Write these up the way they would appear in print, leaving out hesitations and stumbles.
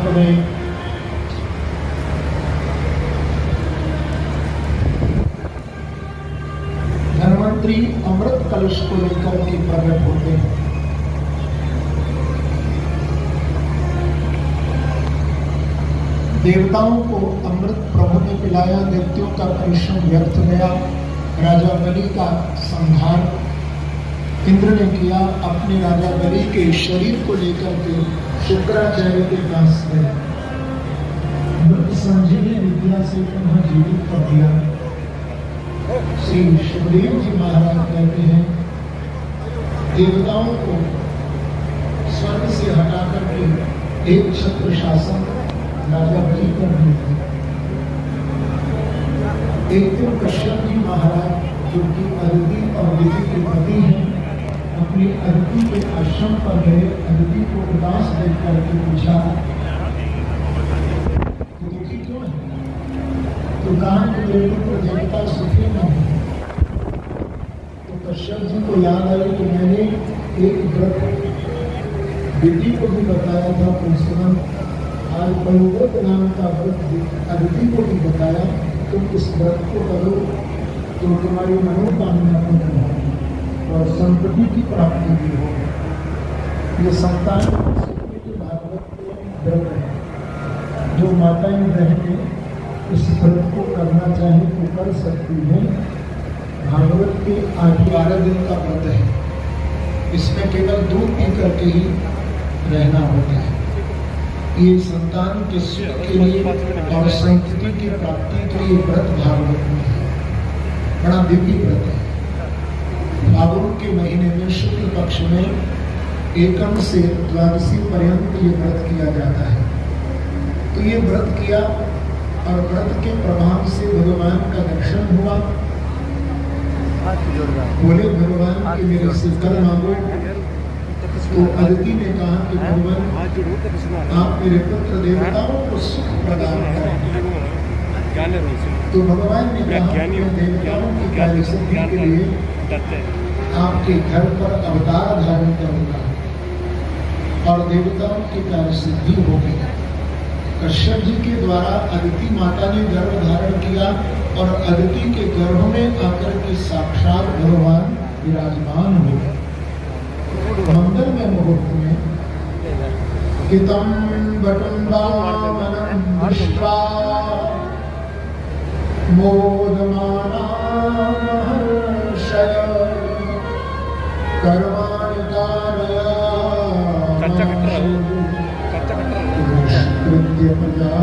अंत में धन्वंतरी अमृत कलश को लेकर के प्रकट होते हैं। देवताओं को अमृत प्रभु ने पिलाया, दैत्यों का परिश्रम व्यर्थ गया, राजा बलि का संहार इंद्र ने किया। अपने राजा बलि के शरीर को लेकर के शुक्राचार्य के पास गए, मृत संजीवनी विद्या से पुनः जीवित कर दिया। श्री सुखदेव जी महाराज कहते हैं, देवताओं को स्वर्ग से हटा करके एक छत्र शासन राजा बलि कर दिए। एक दिन कश्यप जी महाराज, जो कि अदिति और दिति के पति हैं, अपनी अदिति के आश्रम पर गए। अदिति को उदास देख करके पूछा, दुखी क्यों है? तो कहा कि मेरे पुत्र देवता सुखी न हो। तो कश्यप जी को याद आई कि मैंने एक व्रत दिति को भी बताया था, पुष्करम। आज पलुव्रत नाम का व्रत अदिति को भी बताया, तुम इस व्रत को करो तो तुम्हारी मनोकामना पूर्ण होगी और संपत्ति की प्राप्ति भी होगी। ये संतान के भागवत के व्रत है। जो माताएं बहनें इस व्रत को करना चाहें तो कर सकती हैं। भागवत के 8-12 दिन का व्रत है। इसमें केवल दूध पी करके ही रहना होता है। ये संतान के सुख के लिए और संतति की प्राप्ति के लिए व्रत भागवत में है। बड़ा दिव्य व्रत है। फागुन के महीने में शुक्ल पक्ष में एकम से द्वादशी पर्यंत ये व्रत किया जाता है। तो ये व्रत किया और व्रत के प्रभाव से भगवान का दर्शन हुआ। बोले भगवान कि मेरे से कर मांगो। तो अदिति ने कहा कि भगवान आप मेरे पुत्र देवताओं को सुख प्रदान करें। तो भगवान ने कहा कि देवताओं की कार्य सिद्धि के लिए आपके घर पर अवतार धारण करूंगा और देवताओं की कार्य सिद्धि होगी। कश्यप जी के द्वारा अदिति माता ने गर्भ धारण किया और अदिति के गर्भ में आकर के साक्षात भगवान विराजमान हुए। मंगल में मुहूर्त में हितम बटुंबावनं दृष्ट्वा मोदमाना महर्षय कर्माणि कारयामि प्रजा।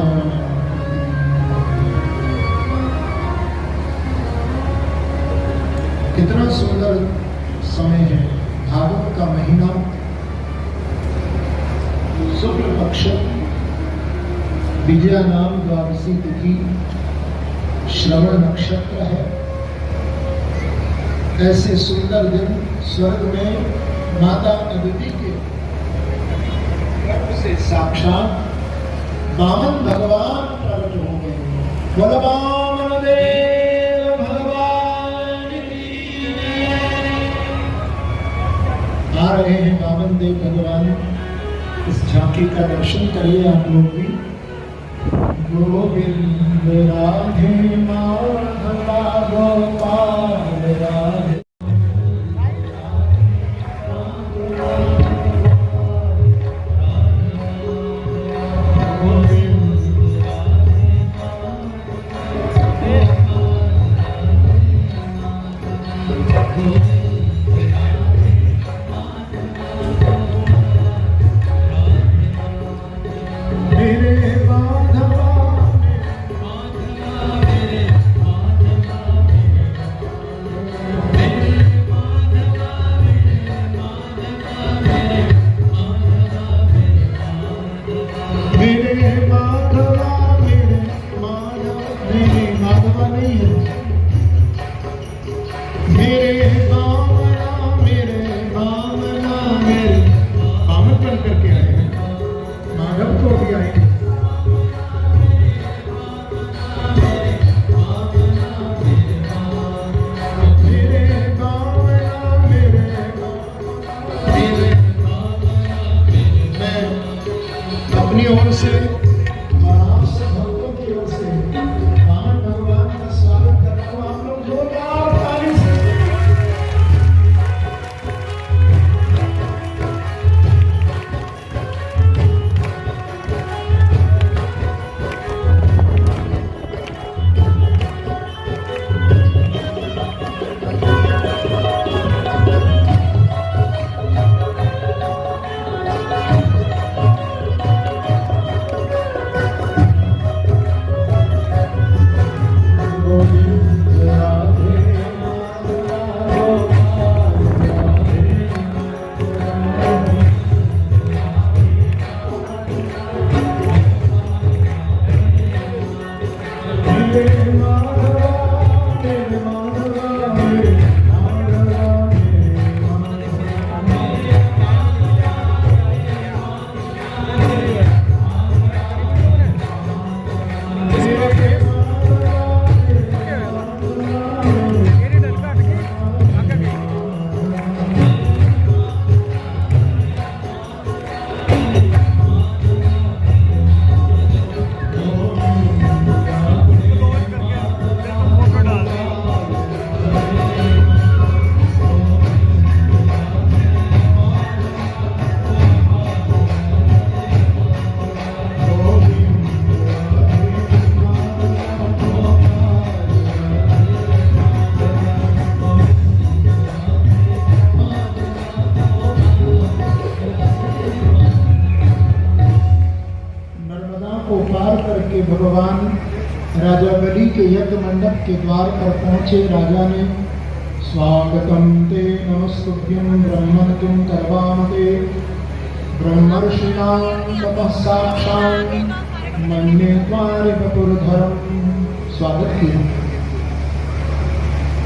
कितना सुंदर समय है। भागवत का महीना शुक्ल पक्ष, विजया नाम द्वादशी तिथि, श्रवण नक्षत्र है। ऐसे सुंदर दिन स्वर्ग में माता अदिति के गर्भ से साक्षात वामन भगवान प्रकट हो गए। बोल वामन देव भगवान की। आ रहे हैं वामन देव भगवान। इस झांकी का दर्शन करिए आप लोग भी। गोविंद राधे माधवा गोपाल राधे। अपनी ओर से करके भगवान राजा बलि के यज्ञ मंडप के द्वार पर पहुंचे। राजा ने स्वागतम ते नमस्तुभ्यं ब्रह्मणतुं कर्वामते ब्रह्मर्षिणां तपः साक्षात् मन्ये त्वारि वपुर्धरम्। स्वागत किया।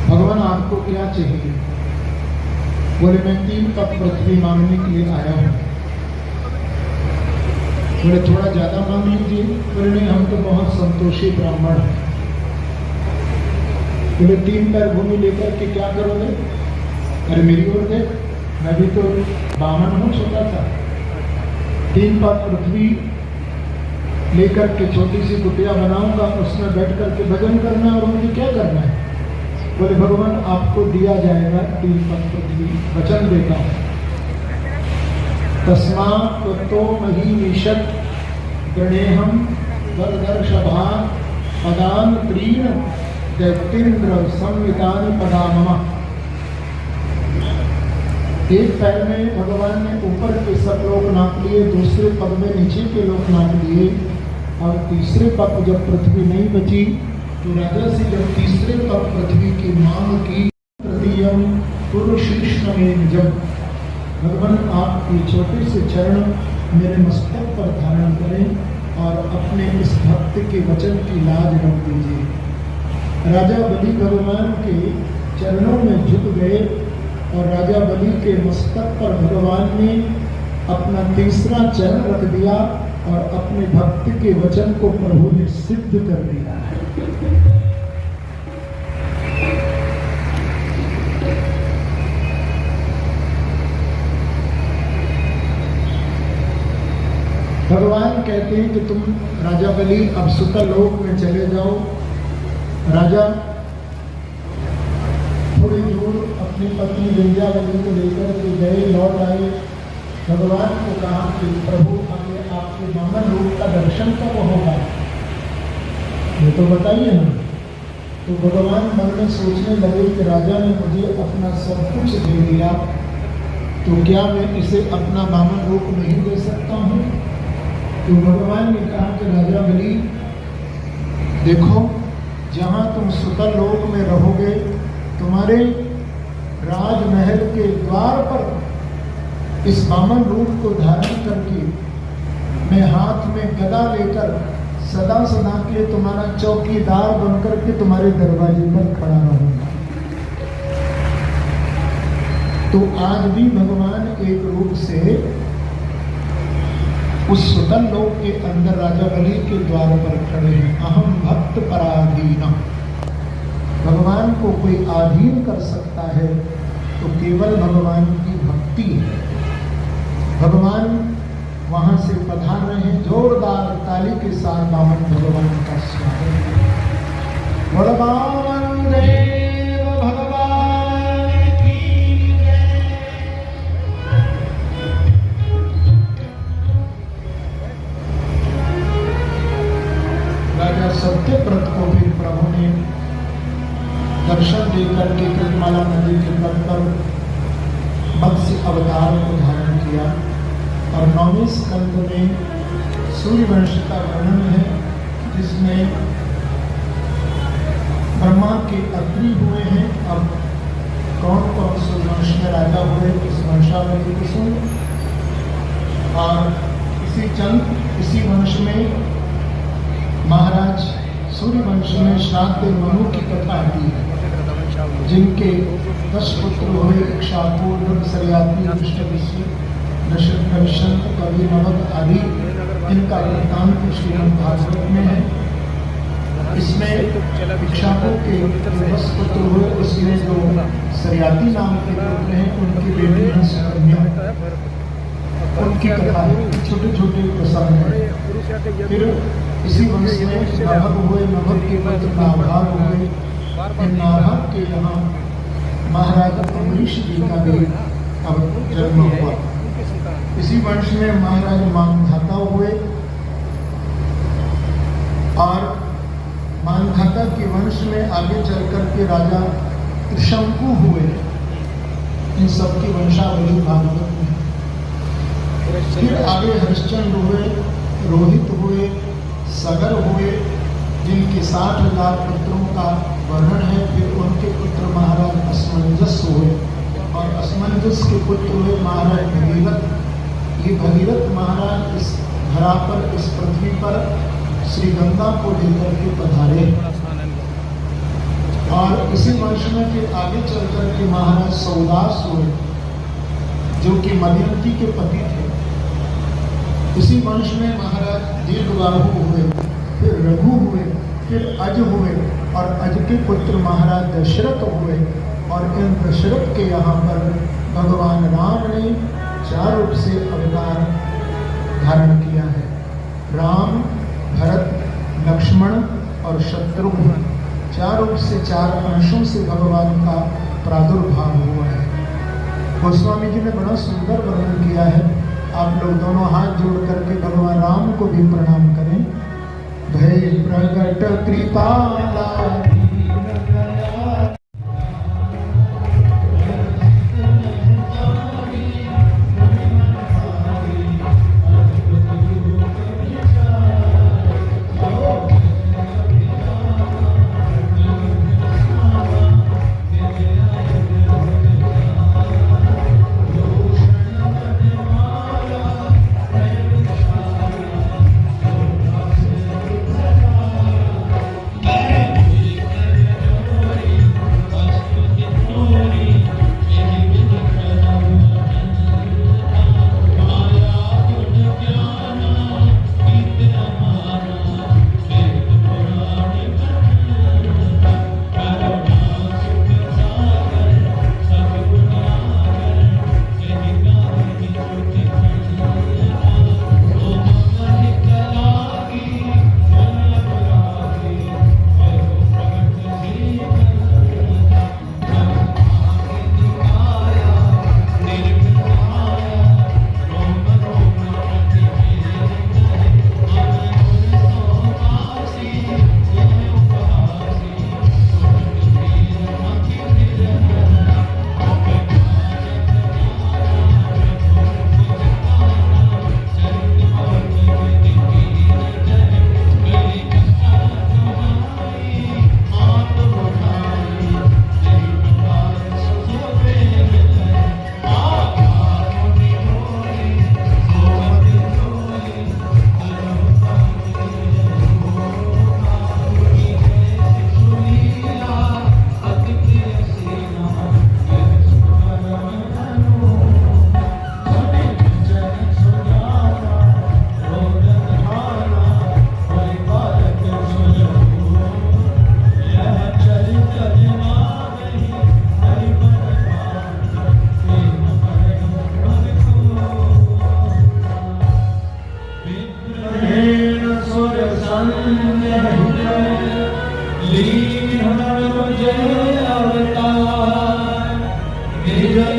भगवान आपको क्या चाहिए? बोले मैं 3 कप पृथ्वी मांगने के लिए आया हूँ। बोले थोड़ा ज्यादा मांग लीजिए। बोले नहीं, हम तो बहुत संतोषी ब्राह्मण हैं। बोले 3 पैर भूमि लेकर के क्या करोगे? अरे मेरी ओर देख, मैं भी तो बामन हूँ, छोटा सा। 3 पात पृथ्वी लेकर के छोटी सी कुटिया बनाऊंगा, उसमें बैठ करके भजन करना है। और मुझे क्या करना है? बोले भगवान आपको दिया जाएगा 3 पात पृथ्वी, वचन देता हूँ। तस्मात् त्वत्तो महीमिषत् गणेहम् वरदर्शभा पदान प्रीण दैत्येन्द्र संवितानि पदा मम। एक पैर में भगवान ने ऊपर के सब लोग नाप लिए, दूसरे पग में नीचे के लोग नाप लिए, और तीसरे पग जब पृथ्वी नहीं बची तो राजा से जब तीसरे पग पृथ्वी की मांग की, तृतीयम पुरुषीष्ण में जब भगवान आपके छोटे से चरण मेरे मस्तक पर धारण करें और अपने इस भक्त के वचन की लाज रख दीजिए। राजा बलि भगवान के चरणों में झुक गए और राजा बलि के मस्तक पर भगवान ने अपना तीसरा चरण रख दिया और अपने भक्त के वचन को प्रभु ने सिद्ध कर दिया है। भगवान कहते हैं कि तुम राजा बलि अब सुतलोक में चले जाओ। राजा थोड़ी दूर अपनी पत्नी विंध्यावली को लेकर के गए, लौट आए। भगवान को कहा कि प्रभु हमें आपके वामन रूप का दर्शन कब होगा, ये तो बताइए ना। तो भगवान मन में सोचने लगे कि राजा ने मुझे अपना सब कुछ दे दिया, तो क्या मैं इसे अपना वामन रूप नहीं दे सकता हूँ? तो भगवान ने कहा कि राजा बलि देखो, जहाँ तुम सुतल लोक में रहोगे, तुम्हारे राजमहल के द्वार पर इस वामन रूप को धारण करके मैं हाथ में गदा लेकर सदा सदा के तुम्हारा चौकीदार बनकर के तुम्हारे दरवाजे पर खड़ा रहूंगा। तो आज भी भगवान एक रूप से उस सुतल लोक के अंदर राजा बलि के द्वार पर खड़े हैं। अहम भक्त पराधीन। भगवान को कोई आधीन कर सकता है तो केवल भगवान की भक्ति है। भगवान वहां से पधार रहे हैं। जोरदार ताली के साथ वामन भगवान का स्वागत है। वामन देव भगवान की जय। राजा सत्यव्रत को भी प्रभु ने दर्शन देकर के कृतमाला नदी के तट पर मत्स्य अवतार को धारण किया। और 9वें स्कंद में सूर्यवंश का वर्णन है, जिसमें ब्रह्मा के अग्नि हुए हैं। अब कौन कौन सूर्यवंश में राजा हुए इस वंशावली को सुन। और इसी वंश में महाराज सूर्यवंश में श्राद्ध मनु की कथा आती है, जिनके 10 पुत्र हुए। इक्ष्वाकु, सरयाति, दृष्टविष्णु, नशंत, कवि, नवद आदि, इनका वृत्तांत श्रीमद् भागवत में है। इसमें इक्ष्वाकु के 10 पुत्र हुए, उसमें जो सरयाति नाम के पुत्र हैं, उनकी बेटी हैं सुकन्या, उनकी कथा है। छोटे छोटे प्रसंग हैं। फिर इसी वंश में नभग हुए, नभग के पुत्र नाभाग हुए। नाभाग के यहाँ महाराजा अम्बरीश जी का भी अब जन्म हुआ। इसी वंश में महाराज मानधाता हुए और मानधाता के वंश में आगे चल करके राजा त्रिशंकु हुए। इन सबकी वंशावली भागवत में। फिर आगे हरिश्चंद्र हुए, रोहित हुए, सगर हुए, जिनके 60,000 पुत्रों का वर्णन है। फिर उनके पुत्र महाराज असमंजस हुए, और असमंजस के पुत्र हुए महाराज भगीरथ। ये भगीरथ महाराज इस धरा पर, इस पृथ्वी पर श्री गंगा को लेकर के पधारे, और इसी वंश में फिर आगे चल करके महाराज सौदास हुए, जो कि मदयंती के पति थे। इसी वंश में महाराज दीर्घबाहु हुए, फिर रघु हुए, फिर अज हुए, और अज के पुत्र महाराज दशरथ हुए। और इन दशरथ के यहाँ पर भगवान राम ने 4 रूप से अवतार धारण किया है। राम, भरत, लक्ष्मण और शत्रुघ्न 4 रूप से, 4 अंशों से भगवान का प्रादुर्भाव हुआ है। गोस्वामी जी ने बड़ा सुंदर वर्णन किया है। आप लोग दोनों हाथ जोड़ करके भगवान राम को भी प्रणाम करें। भय प्रगट कृपाला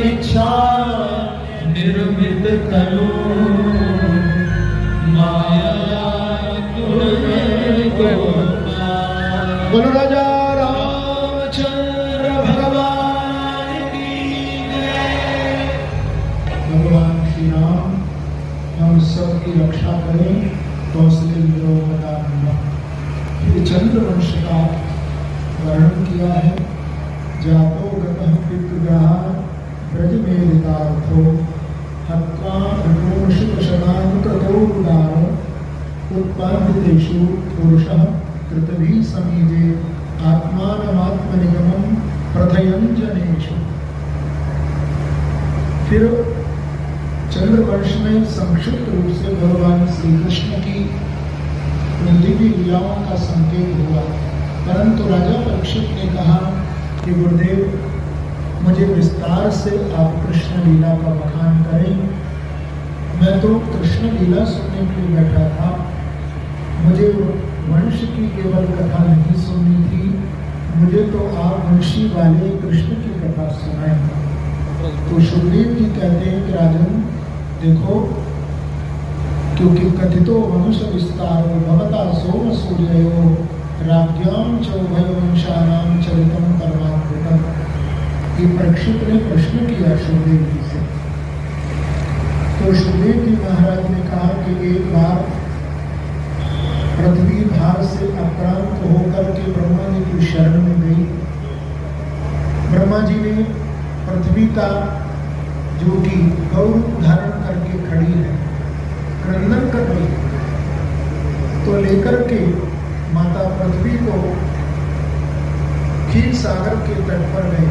इच्छा निर्मित तनु माया बोलो राजा रामचंद्र भगवान की जय। भगवान श्री राम हम सबकी रक्षा करें। कौशले चंद्रवंश का वर्णन किया है। जातो गतः पितृग्रहान् ब्रजमेलितार्थो हत्वा ऋतोषितशतान् कृतो उदारो उत्पादितेषु पुरुषः कृतभिः समीजे आत्मानमात्मनिगमं प्रथयन् जनेषु। फिर चंद्रवंश में संक्षिप्त रूप से भगवान श्री कृष्ण की दिव्य लीलाओं का संकेत हुआ, परंतु राजा परीक्षित ने कहा कि गुरुदेव मुझे विस्तार से आप कृष्ण लीला का बखान करें। मैं तो कृष्ण लीला सुनने के लिए बैठा था, मुझे वंश की केवल कथा नहीं सुननी थी, मुझे तो आप वंशी वाले कृष्ण की कथा सुनाएं। तो सुखदेव जी कहते हैं कि राजन देखो, क्योंकि कथितो वंश विस्तारो भवता सोम सूर्यो राज्ञाम चौभय वंशानाम चरितम परमात्मतम। ये परीक्षित ने प्रश्न किया सुखदेव जी से। तो सुखदेव जी महाराज ने कहा कि एक बार पृथ्वी की शरण में गई। ब्रह्मा जी ने पृथ्वी का जो कि गौ धारण करके खड़ी है क्रंदन कर रही, तो लेकर के माता पृथ्वी को क्षीर सागर के तट पर गए।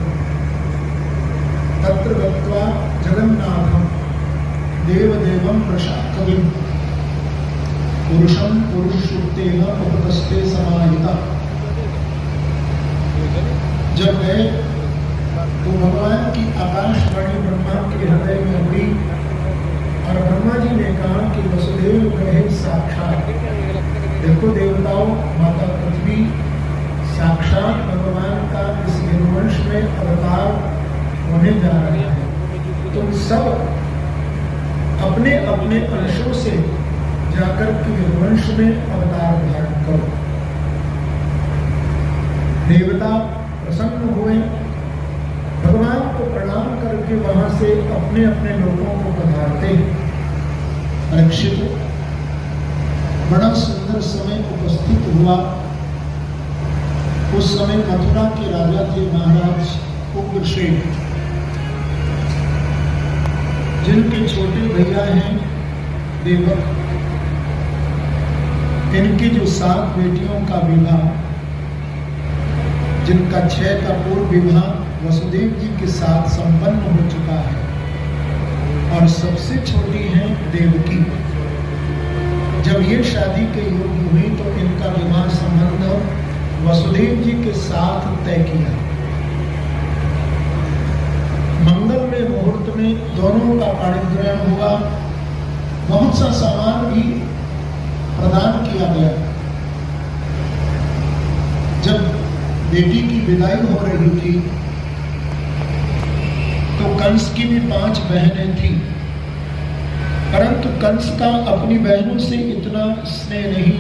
तत्र गत्वा जगन्नाथम देवदेवम प्रशाकविम पुरुषम पुरुषोत्तेन उपतस्ते समाहिता। जब गए तो भगवान की आकाशवाणी ब्रह्मा के हृदय में हुई और ब्रह्मा जी ने कहा कि वसुदेव कहे साक्षात। देखो देवताओं, माता पृथ्वी साक्षात भगवान का इस यदुवंश में अवतार होने जा रहा है। तुम सब अपने अपने अंशों से जाकर के यदुवंश में अवतार धारण करो। देवता प्रसन्न हुए, भगवान को प्रणाम करके वहां से अपने अपने लोगों को पधारते हैं। परीक्षित, बड़ा सुंदर समय उपस्थित हुआ। उस समय मथुरा के राजा थे महाराज उग्रसेन, जिनके छोटे भैया हैं देवक। इनकी जो 7 बेटियों का विवाह, जिनका 6 का पूर्व विवाह वसुदेव जी के साथ संपन्न हो चुका है, और सबसे छोटी है देवकी। जब ये शादी के योग्य हुई तो इनका विवाह संबंध वसुदेव जी के साथ तय किया। मंगल में मुहूर्त में दोनों का पाणिग्रहण हुआ। बहुत सा सामान भी प्रदान किया गया। जब बेटी की विदाई हो रही थी तो कंस की भी 5 बहनें थी, परंतु कंस का अपनी बहनों से इतना स्नेह नहीं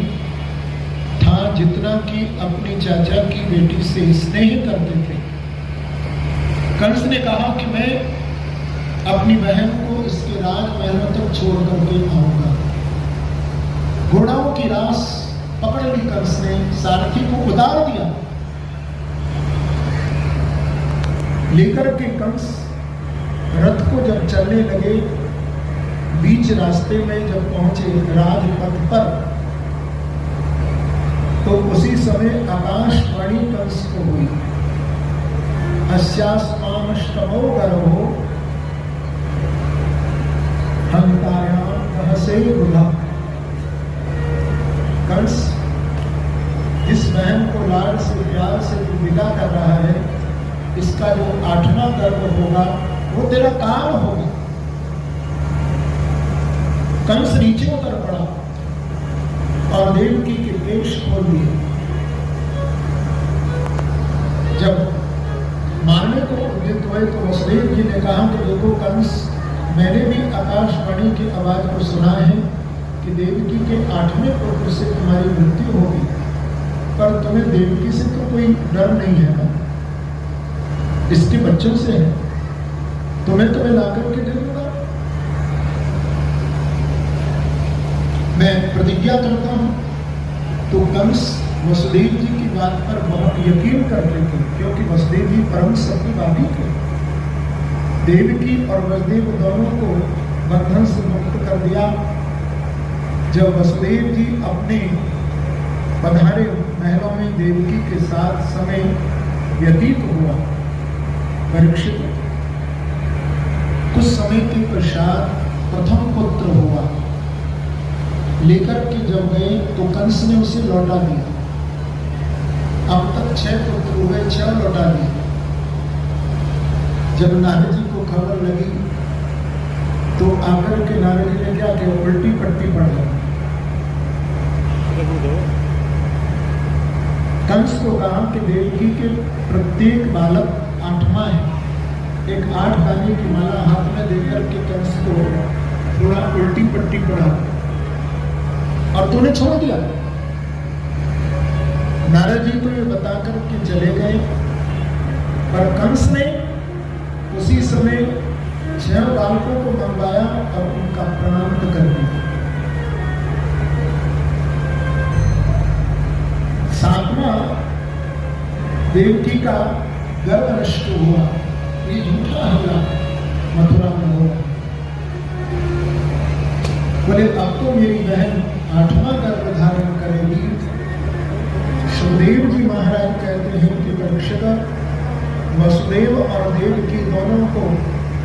था जितना कि अपनी चाचा की बेटी से स्नेह करते थे। कंस ने कहा कि मैं अपनी बहन को इसके राजमहलों तक छोड़ करके आऊंगा। घोड़ाओं की रास पकड़ ली कंस ने, सारथी को उतार दिया। लेकर के कंस रथ को जब चलने लगे, बीच रास्ते में जब पहुंचे राजपथ पर, तो उसी समय आकाशवाणी कंस को हुई, अस्यास्मामष्टमो गर्भो हंतायां रहसे बुधा। कंस जिस बहन को लाड से प्यार से विदा कर रहा है, इसका जो 8वां गर्भ होगा वो तेरा काल होगा। कंस नीचे उतर पड़ा और देवकी के केश खोल दिए। जब मारने को उद्यत हुए तो वसुदेव जी ने कहा कि देखो कंस, मैंने भी आकाशवाणी की आवाज को सुना है कि देवकी के 8वें पुत्र से तुम्हारी मृत्यु होगी, पर तुम्हें देवकी से तो कोई डर नहीं है ना, इसके बच्चों से है, तुम्हें लाकर के दे दूंगा। मैं प्रतिज्ञा करता हूं। तो कंस वसुदेव जी की बात पर बहुत यकीन करते थे, क्योंकि वसुदेव जी परम सत्यवादी थे। देवकी और वसुदेव दोनों को बंधन से मुक्त कर दिया। जब वसुदेव जी अपने पधारे महलों में देवकी के साथ समय व्यतीत हुआ, परीक्षित कुछ समय के पश्चात प्रथम पुत्र हुआ। लेकर के जब गए तो कंस ने उसे लौटा दिया। अब तक 6 पुत्र हुए, 6 लौटा दिए। जब नारद जी को खबर लगी तो आकर के नारद जी ने क्या किया, उल्टी पट्टी पड़ गई। कंस को कहा कि देवकी के प्रत्येक बालक 8वां है। एक 8 दाने की माला हाथ में देकर के कंस को थोड़ा उल्टी पट्टी पड़ा और तूने छोड़ दिया। नारद जी तो ये बता करके चले गए, पर कंस ने उसी समय 6 बालकों को मंगवाया और उनका प्राण कर दिया। 7वां देवकी का गर्भ नष्ट हुआ, ये झूठा हमला मथुरा में हुआ। बोले अब तो मेरी बहन 8वां गर्भ धारण करेगी। सुखदेव जी महाराज कहते हैं कि परीक्षित, वसुदेव और देवकी दोनों को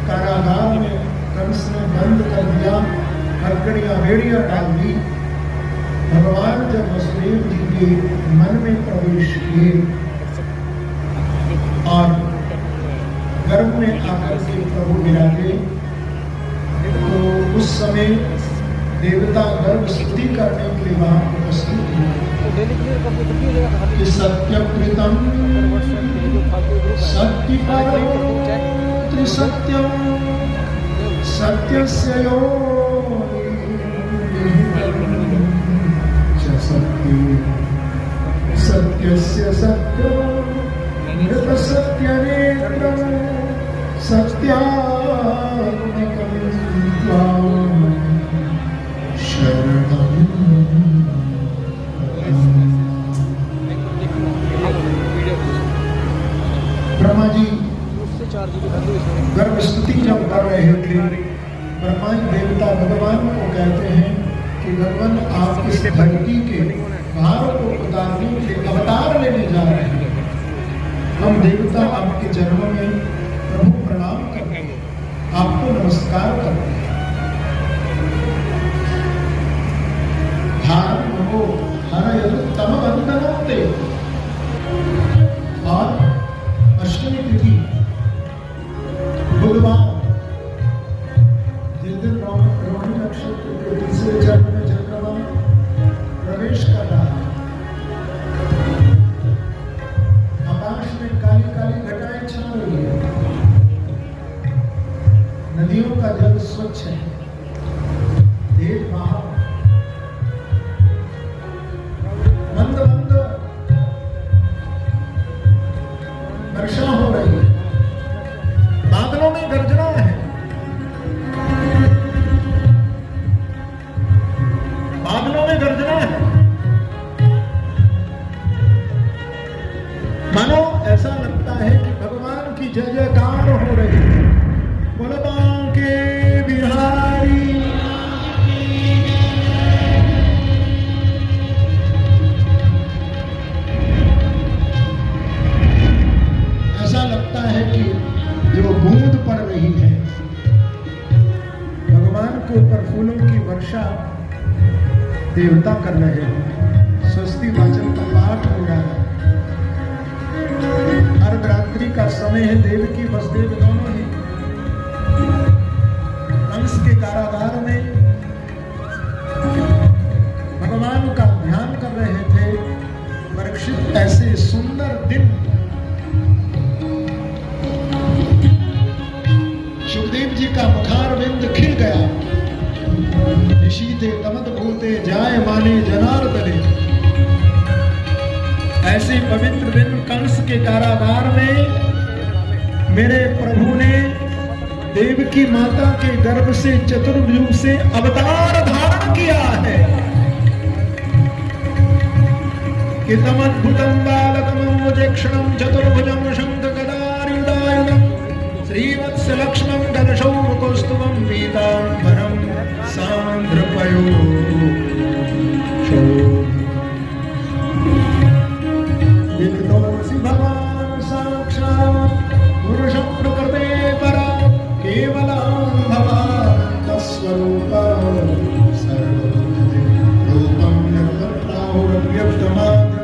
कारागार में कंस ने बंद कर दिया, हथकड़ियां बेड़ियां डाल दी। भगवान जब वसुदेव जी के मन में प्रवेश किए और गर्भ में आकर के प्रभु विराजे, तो उस समय देवता गर्भ स्तुति करने के लिए वहां उपस्थित हुए। सत्यकृतम सत्यपरोऽत्र सत्यम सत्यस्य सत्यस्य सत्यम मृत सत्यनेत्रम सत्यात्मकं त्वां शरणं। ब्रह्मा जी गर्भ स्तुति जब कर रहे थे, ब्रह्मा देवता भगवान को कहते हैं कि भगवान आप इस धरती के भार को उतारने के लिए अवतार लेने जा रहे हैं। हम देवता आपके जन्म में प्रभु प्रणाम करते हैं, आपको नमस्कार करते हैं। भार को तम बंधनों और अष्टमी तिथि बुधवार, जिस दिन रोहिणी नक्षत्र के तीसरे चरण में चंद्रमा प्रवेश कर रहा है, आकाश में काली काली घटाएं छा रही है, नदियों का जल स्वच्छ है, देव महा मंद मंद वर्षा हो रही है, बादलों में गर्जना है, बादलों में गर्जना है। मानो ऐसा लगता है कि भगवान की जय जयकार हो रही है। बोलबां के बिहारी ऐसा लगता है कि जो बूंद पड़ रही है, भगवान के ऊपर फूलों की वर्षा देवता कर रहे हैं। स्वस्ति वाचन का पाठ हो रहा है। अर्धरात्रि का समय है, देवकी वसुदेव दोनों ही कंस के कारागार में भगवान का ध्यान कर रहे थे। परीक्षित ऐसे सुंदर दिन सुखदेव जी का मुखारविंद खिल गया। निशीथे तमत भूते जाय माने जनार्दने, ऐसे पवित्र दिन कंस के कारागार में मेरे प्रभु ने देवकी माता के गर्भ से चतुर्भुज से अवतार धारण किया है। कि तमद्भुतं बालकमं वजेक्षणं चतुर्भुजं शङ्खगदायुधायुधं श्रीवत्सलक्ष्मं गणशौमुकौस्तुभं पीताम्बरं सान्द्रपयोः। विदितोऽसि भवान् साक्षात् पुरुषं प्रकृते परा, केवलं भवान् तस्वरूपं सर्वरूपं निर्मलप्राहुरव्यक्तमात्रम्।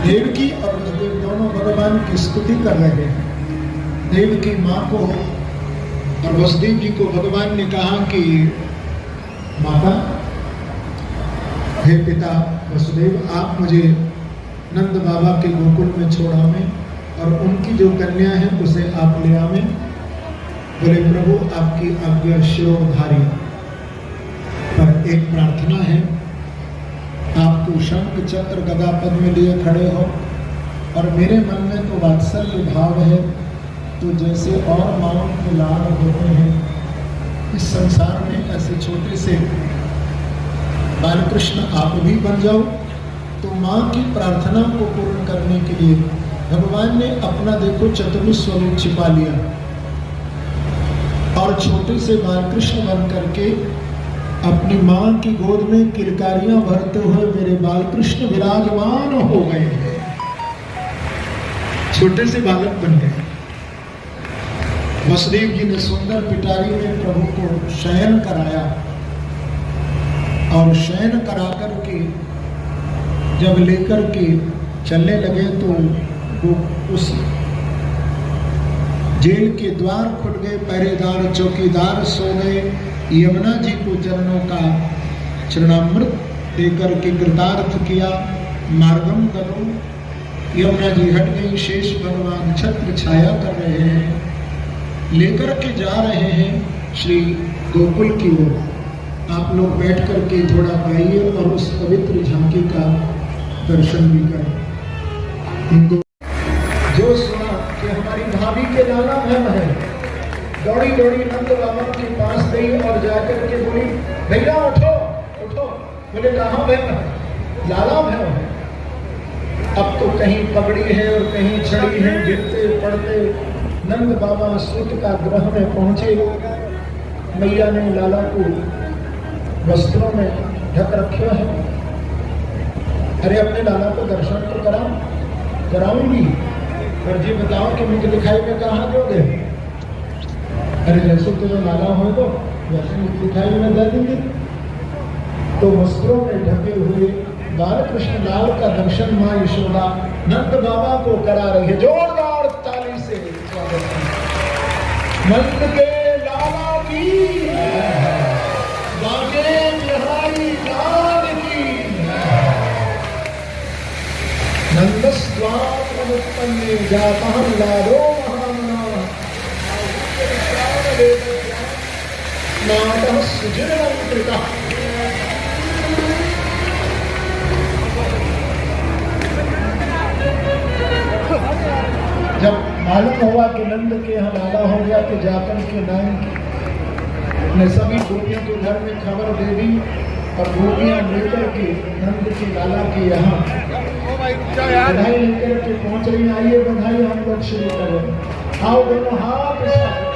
देवकी और वसुदेव दोनों भगवान की स्तुति कर रहे हैं। देवकी माँ को और वसुदेव जी को भगवान ने कहा कि माता, हे पिता वसुदेव, आप मुझे नंद बाबा के गोकुल में छोड़ आवें और उनकी जो कन्या है उसे आप ले आवें। बोले प्रभु आपकी आज्ञा शिरोधारी, पर एक प्रार्थना है, आप तो शंख चक्र गदा पद्म लिए खड़े हो और मेरे मन में तो वात्सल्य भाव है, तो जैसे और माओं के लाल होते हैं इस संसार में, ऐसे छोटे से बालकृष्ण आप भी बन जाओ। तो माँ की प्रार्थना को पूर्ण करने के लिए भगवान ने अपना देखो चतुर्थ स्वरूप छिपा लिया और छोटे से बालकृष्ण बन करके अपनी मां की गोद में किलकारियां भरते हुए मेरे बालकृष्ण विराजमान हो गए, छोटे से बालक बन गए। वसुदेव जी ने सुंदर पिटारी में प्रभु को शयन कराया और शयन करा करके जब लेकर के चलने लगे तो वो उस जेल के द्वार खुल गए, पहरेदार चौकीदार सो गए। यमुना जी को चरणों का चरणामृत देकर के कृतार्थ किया। मार्गम गलो, यमुना जी हट गई, शेष भगवान छत्र छाया कर रहे हैं, लेकर के जा रहे हैं श्री गोकुल की ओर। आप लोग बैठ करके थोड़ा गाइए और उस पवित्र झांकी का दर्शन भी करें। इनको जो सुना कि हमारी भाभी के लाला बहन है, दौड़ी दौड़ी नंद बाबा के पास गई और जाकर के बोली, भैया उठो उठो। बोले कहाँ बहन है? लाला बहन है। अब तो कहीं पगड़ी है और कहीं छड़ी है, गिरते पड़ते नंद बाबा सूत का ग्रह में पहुंचे। मैया ने लाला को वस्त्रों में ढक रखा है। अरे अपने लाला को दर्शन तो कराऊंगी, पर जी बताओ कि मुझे दिखाई में कहाँ दोगे? अरे जैसे तुम्हें लाला हो तो वैसे मुझे दिखाई में दे देंगे। तो वस्त्रों में ढके हुए बालकृष्ण लाल का दर्शन मां यशोदा नंद बाबा को करा रही है। जोरदार ताली से स्वागत है। नंद के लाला की, बाके बिहारी लाल की। नंदस्वात्र उत्पन्ने जातः लालो महामना, नाटः सुजनमंत्रितः। जब मालूम हुआ कि नंद के यहाँ लाला हो गया तो जाकर के नाम ने सभी गोपियों के घर में खबर दे दी और गोपियां लेकर के नंद के लाला के यहाँ बधाई लेकर के पहुंच रही। आइए बधाई हम लोग शुरू करें। आओ दोनों हाथ साथ।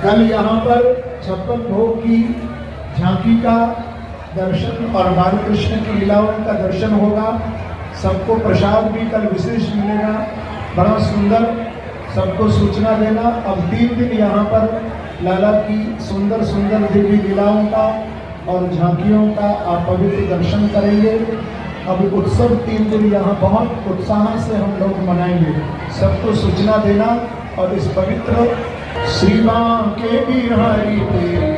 कल यहाँ पर 56 भोग की झांकी का दर्शन और बाल कृष्ण की लीलाओं का दर्शन होगा। सबको प्रसाद भी कल विशेष मिलेगा, बड़ा सुंदर। सबको सूचना देना। अब 3 दिन यहाँ पर लाला की सुंदर सुंदर दिव्य लीलाओं का और झांकियों का आप पवित्र दर्शन करेंगे। अब उत्सव 3 दिन यहाँ बहुत उत्साह से हम लोग मनाएंगे। सबको सूचना देना। और इस पवित्र श्री मां के बिहारी तेरी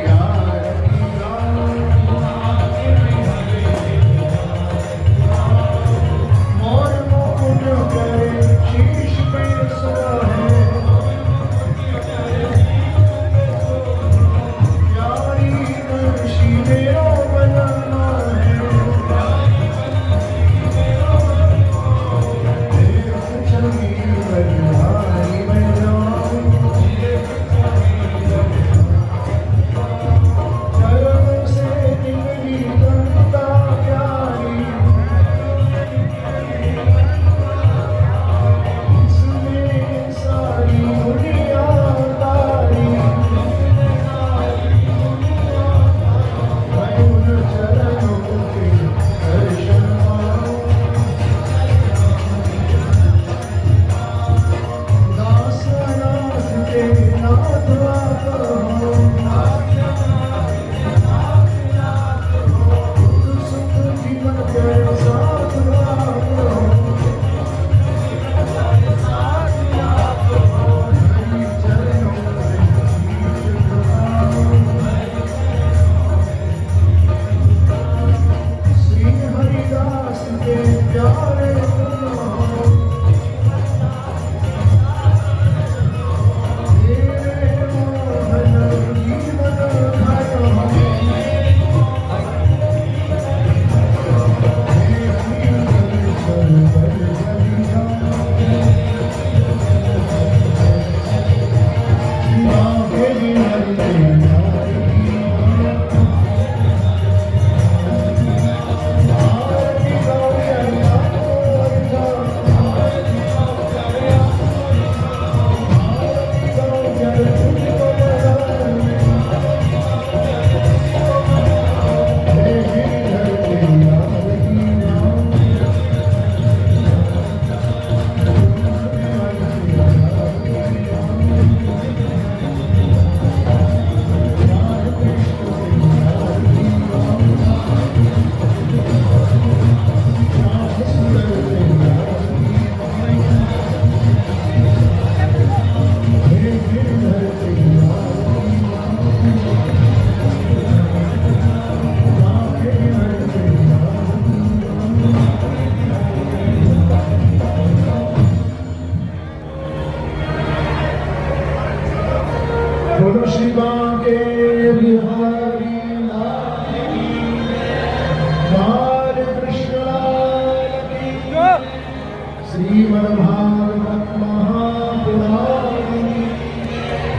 श्रीमद्भागवत महापुराण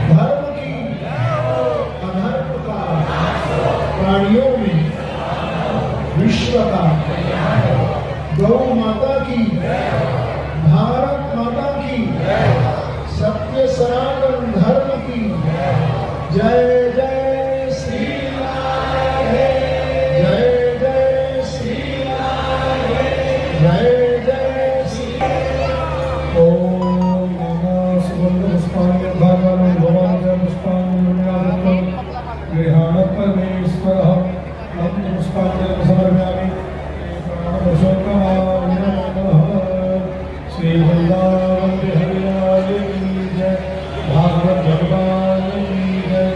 धर्म की अधर्म का प्राणियों में विश्व का गौ माता की भारत माता की सत्य सनातन धर्म की जय।